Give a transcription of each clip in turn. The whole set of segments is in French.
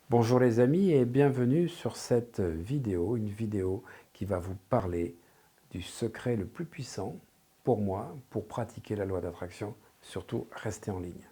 Bonjour les amis et bienvenue sur cette vidéo, une vidéo qui va vous parler du secret le plus puissant pour moi pour pratiquer la loi d'attraction, surtout rester en ligne.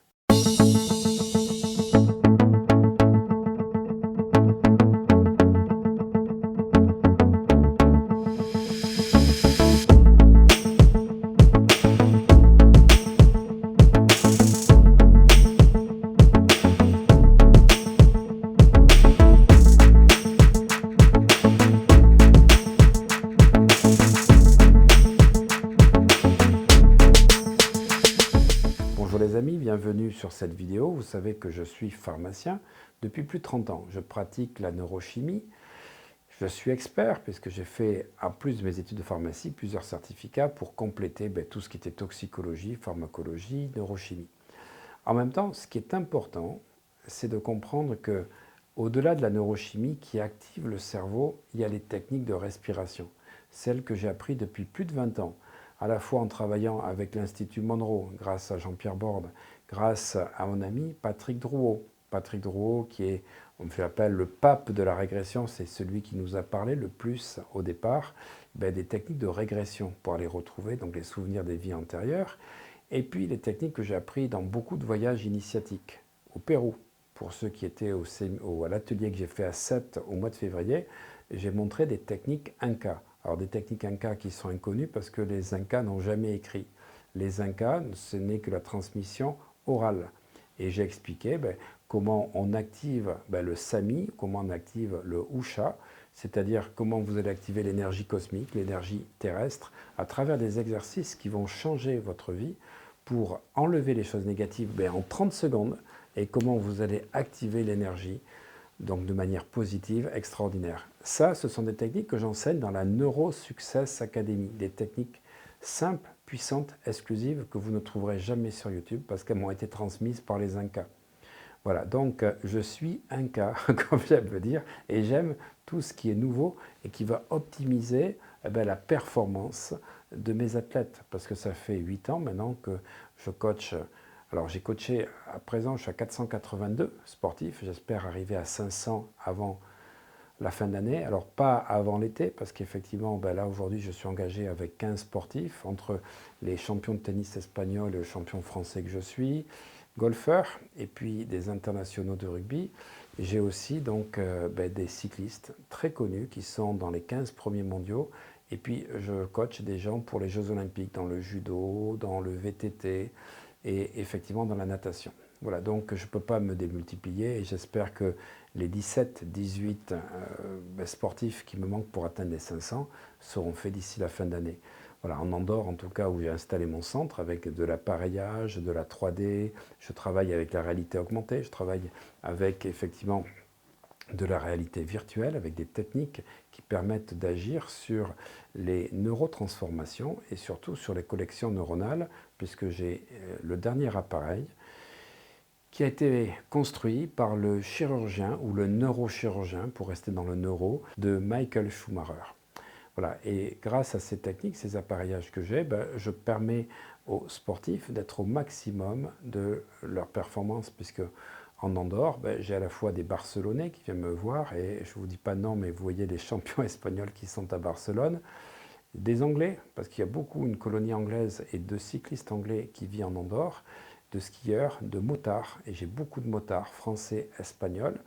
Bonjour les amis, bienvenue sur cette vidéo. Vous savez que je suis pharmacien depuis plus de 30 ans. Je pratique la neurochimie. Je suis expert puisque j'ai fait, en plus de mes études de pharmacie, plusieurs certificats pour compléter tout ce qui était toxicologie, pharmacologie, neurochimie. En même temps, ce qui est important, c'est de comprendre que au-delà de la neurochimie qui active le cerveau, il y a les techniques de respiration, celles que j'ai apprises depuis plus de 20 ans, à la fois en travaillant avec l'Institut Monroe, grâce à Jean-Pierre Borde, grâce à mon ami Patrick Drouot. Patrick Drouot qui est, on l'appelle le pape de la régression, c'est celui qui nous a parlé le plus au départ des techniques de régression pour aller retrouver donc les souvenirs des vies antérieures. Et puis les techniques que j'ai apprises dans beaucoup de voyages initiatiques au Pérou. Pour ceux qui étaient à l'atelier que j'ai fait à Sète au mois de février, j'ai montré des techniques Inca. Alors des techniques Inca qui sont inconnues parce que les Incas n'ont jamais écrit. Les Incas, ce n'est que la transmission orale. Et j'ai expliqué comment on active le Sami, comment on active le Usha, c'est-à-dire comment vous allez activer l'énergie cosmique, l'énergie terrestre, à travers des exercices qui vont changer votre vie pour enlever les choses négatives en 30 secondes et comment vous allez activer l'énergie donc de manière positive, extraordinaire. Ça, ce sont des techniques que j'enseigne dans la Neuro Success Academy, des techniques simples, puissantes, exclusives que vous ne trouverez jamais sur YouTube parce qu'elles m'ont été transmises par les Incas. Voilà, donc je suis Inca, comme j'aime le dire, et j'aime tout ce qui est nouveau et qui va optimiser la performance de mes athlètes. Parce que ça fait 8 ans maintenant que je coach. Alors j'ai coaché, à présent je suis à 482 sportifs, j'espère arriver à 500 avant la fin d'année. Alors pas avant l'été, parce qu'effectivement là aujourd'hui je suis engagé avec 15 sportifs, entre les champions de tennis espagnol et le champion français que je suis, golfeurs et puis des internationaux de rugby. J'ai aussi donc des cyclistes très connus qui sont dans les 15 premiers mondiaux. Et puis je coach des gens pour les Jeux Olympiques dans le judo, dans le VTT et effectivement dans la natation. Voilà, donc je ne peux pas me démultiplier et j'espère que les 17, 18 sportifs qui me manquent pour atteindre les 500 seront faits d'ici la fin d'année. Voilà, en Andorre, en tout cas, où j'ai installé mon centre avec de l'appareillage, de la 3D, je travaille avec la réalité augmentée, je travaille avec effectivement de la réalité virtuelle, avec des techniques qui permettent d'agir sur les neurotransformations et surtout sur les collections neuronales, puisque j'ai le dernier appareil qui a été construit par le chirurgien ou le neurochirurgien, pour rester dans le neuro, de Michael Schumacher. Voilà. Et grâce à ces techniques, ces appareillages que j'ai, je permets aux sportifs d'être au maximum de leur performance, puisque en Andorre, j'ai à la fois des Barcelonais qui viennent me voir, et je ne vous dis pas non, mais vous voyez les champions espagnols qui sont à Barcelone, des Anglais, parce qu'il y a beaucoup une colonie anglaise et de cyclistes anglais qui vivent en Andorre, de skieurs, de motards, et j'ai beaucoup de motards français, espagnols,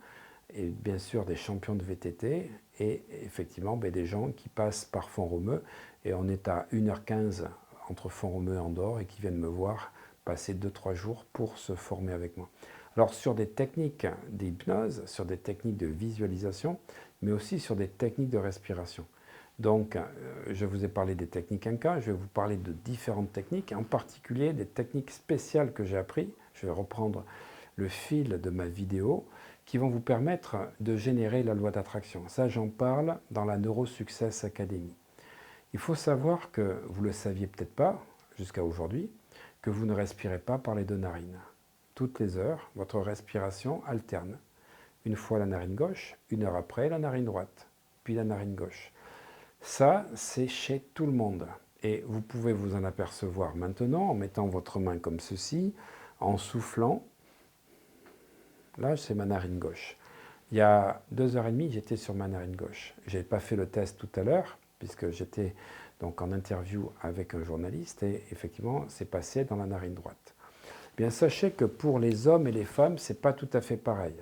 et bien sûr des champions de VTT, et effectivement des gens qui passent par Font-Romeu, et on est à 1h15 entre Font-Romeu et Andorre, et qui viennent me voir passer 2-3 jours pour se former avec moi. Alors sur des techniques d'hypnose, sur des techniques de visualisation, mais aussi sur des techniques de respiration. Donc, je vous ai parlé des techniques Inca, je vais vous parler de différentes techniques, en particulier des techniques spéciales que j'ai apprises. Je vais reprendre le fil de ma vidéo, qui vont vous permettre de générer la loi d'attraction. Ça, j'en parle dans la Neuro Success Academy. Il faut savoir que, vous ne le saviez peut-être pas, jusqu'à aujourd'hui, que vous ne respirez pas par les deux narines. Toutes les heures, votre respiration alterne. Une fois la narine gauche, 1 heure après la narine droite, puis la narine gauche. Ça, c'est chez tout le monde. Et vous pouvez vous en apercevoir maintenant en mettant votre main comme ceci, en soufflant. Là, c'est ma narine gauche. Il y a 2h30, j'étais sur ma narine gauche. Je n'ai pas fait le test tout à l'heure, puisque j'étais donc en interview avec un journaliste, et effectivement, c'est passé dans la narine droite. Bien, sachez que pour les hommes et les femmes, ce n'est pas tout à fait pareil.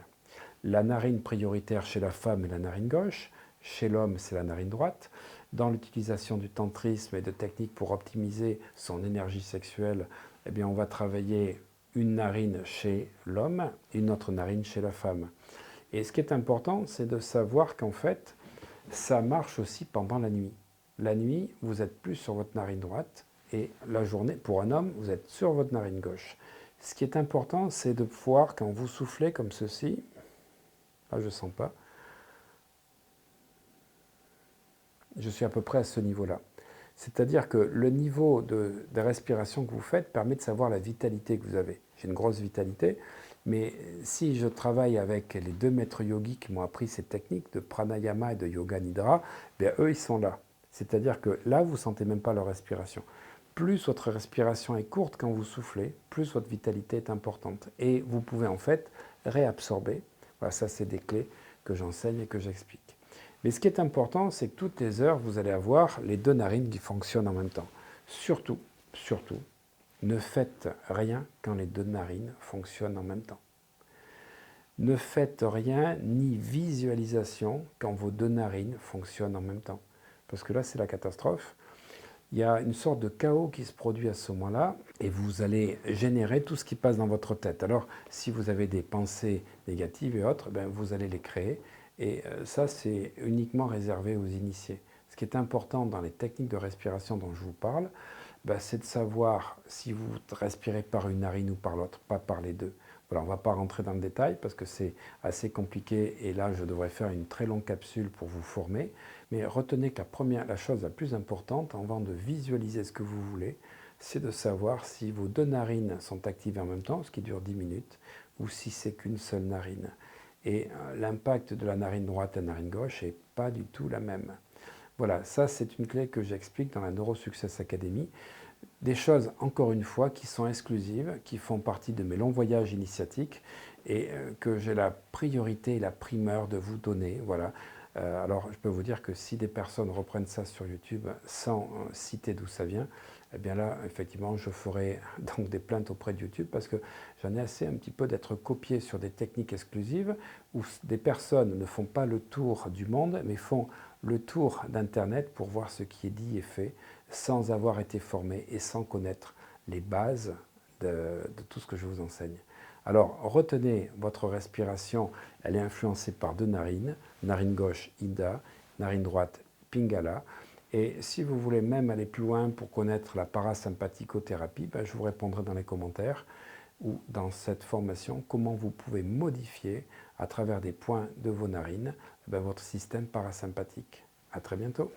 La narine prioritaire chez la femme est la narine gauche, chez l'homme, c'est la narine droite. Dans l'utilisation du tantrisme et de techniques pour optimiser son énergie sexuelle, eh bien, on va travailler une narine chez l'homme et une autre narine chez la femme. Et ce qui est important, c'est de savoir qu'en fait, ça marche aussi pendant la nuit. La nuit, vous êtes plus sur votre narine droite, et la journée, pour un homme, vous êtes sur votre narine gauche. Ce qui est important, c'est de pouvoir, quand vous soufflez comme ceci, là je ne sens pas, je suis à peu près à ce niveau-là. C'est-à-dire que le niveau de respiration que vous faites permet de savoir la vitalité que vous avez. J'ai une grosse vitalité, mais si je travaille avec les 2 maîtres yogis qui m'ont appris ces techniques de pranayama et de yoga nidra, bien eux, ils sont là. C'est-à-dire que là, vous ne sentez même pas leur respiration. Plus votre respiration est courte quand vous soufflez, plus votre vitalité est importante. Et vous pouvez en fait réabsorber. Voilà, ça, c'est des clés que j'enseigne et que j'explique. Mais ce qui est important, c'est que toutes les heures, vous allez avoir les 2 narines qui fonctionnent en même temps. Surtout, surtout, ne faites rien quand les 2 narines fonctionnent en même temps. Ne faites rien, ni visualisation, quand vos 2 narines fonctionnent en même temps. Parce que là, c'est la catastrophe. Il y a une sorte de chaos qui se produit à ce moment-là, et vous allez générer tout ce qui passe dans votre tête. Alors, si vous avez des pensées négatives et autres, ben, vous allez les créer. Et ça, c'est uniquement réservé aux initiés. Ce qui est important dans les techniques de respiration dont je vous parle, ben, c'est de savoir si vous respirez par une narine ou par l'autre, pas par les deux. Voilà, on ne va pas rentrer dans le détail parce que c'est assez compliqué et là, je devrais faire une très longue capsule pour vous former. Mais retenez que la chose la plus importante, avant de visualiser ce que vous voulez, c'est de savoir si vos 2 narines sont activées en même temps, ce qui dure 10 minutes, ou si c'est qu'une seule narine. Et l'impact de la narine droite et la narine gauche n'est pas du tout la même. Voilà, ça c'est une clé que j'explique dans la NeuroSuccess Academy. Des choses, encore une fois, qui sont exclusives, qui font partie de mes longs voyages initiatiques et que j'ai la priorité et la primeur de vous donner. Voilà. Alors, je peux vous dire que si des personnes reprennent ça sur YouTube sans citer d'où ça vient, eh bien là, effectivement, je ferai donc des plaintes auprès de YouTube parce que j'en ai assez un petit peu d'être copié sur des techniques exclusives où des personnes ne font pas le tour du monde, mais font le tour d'Internet pour voir ce qui est dit et fait sans avoir été formé et sans connaître les bases de tout ce que je vous enseigne. Alors, retenez votre respiration, elle est influencée par 2 narines, narine gauche Ida, narine droite Pingala. Et si vous voulez même aller plus loin pour connaître la parasympathicothérapie, ben, je vous répondrai dans les commentaires ou dans cette formation comment vous pouvez modifier à travers des points de vos narines ben, votre système parasympathique. À très bientôt.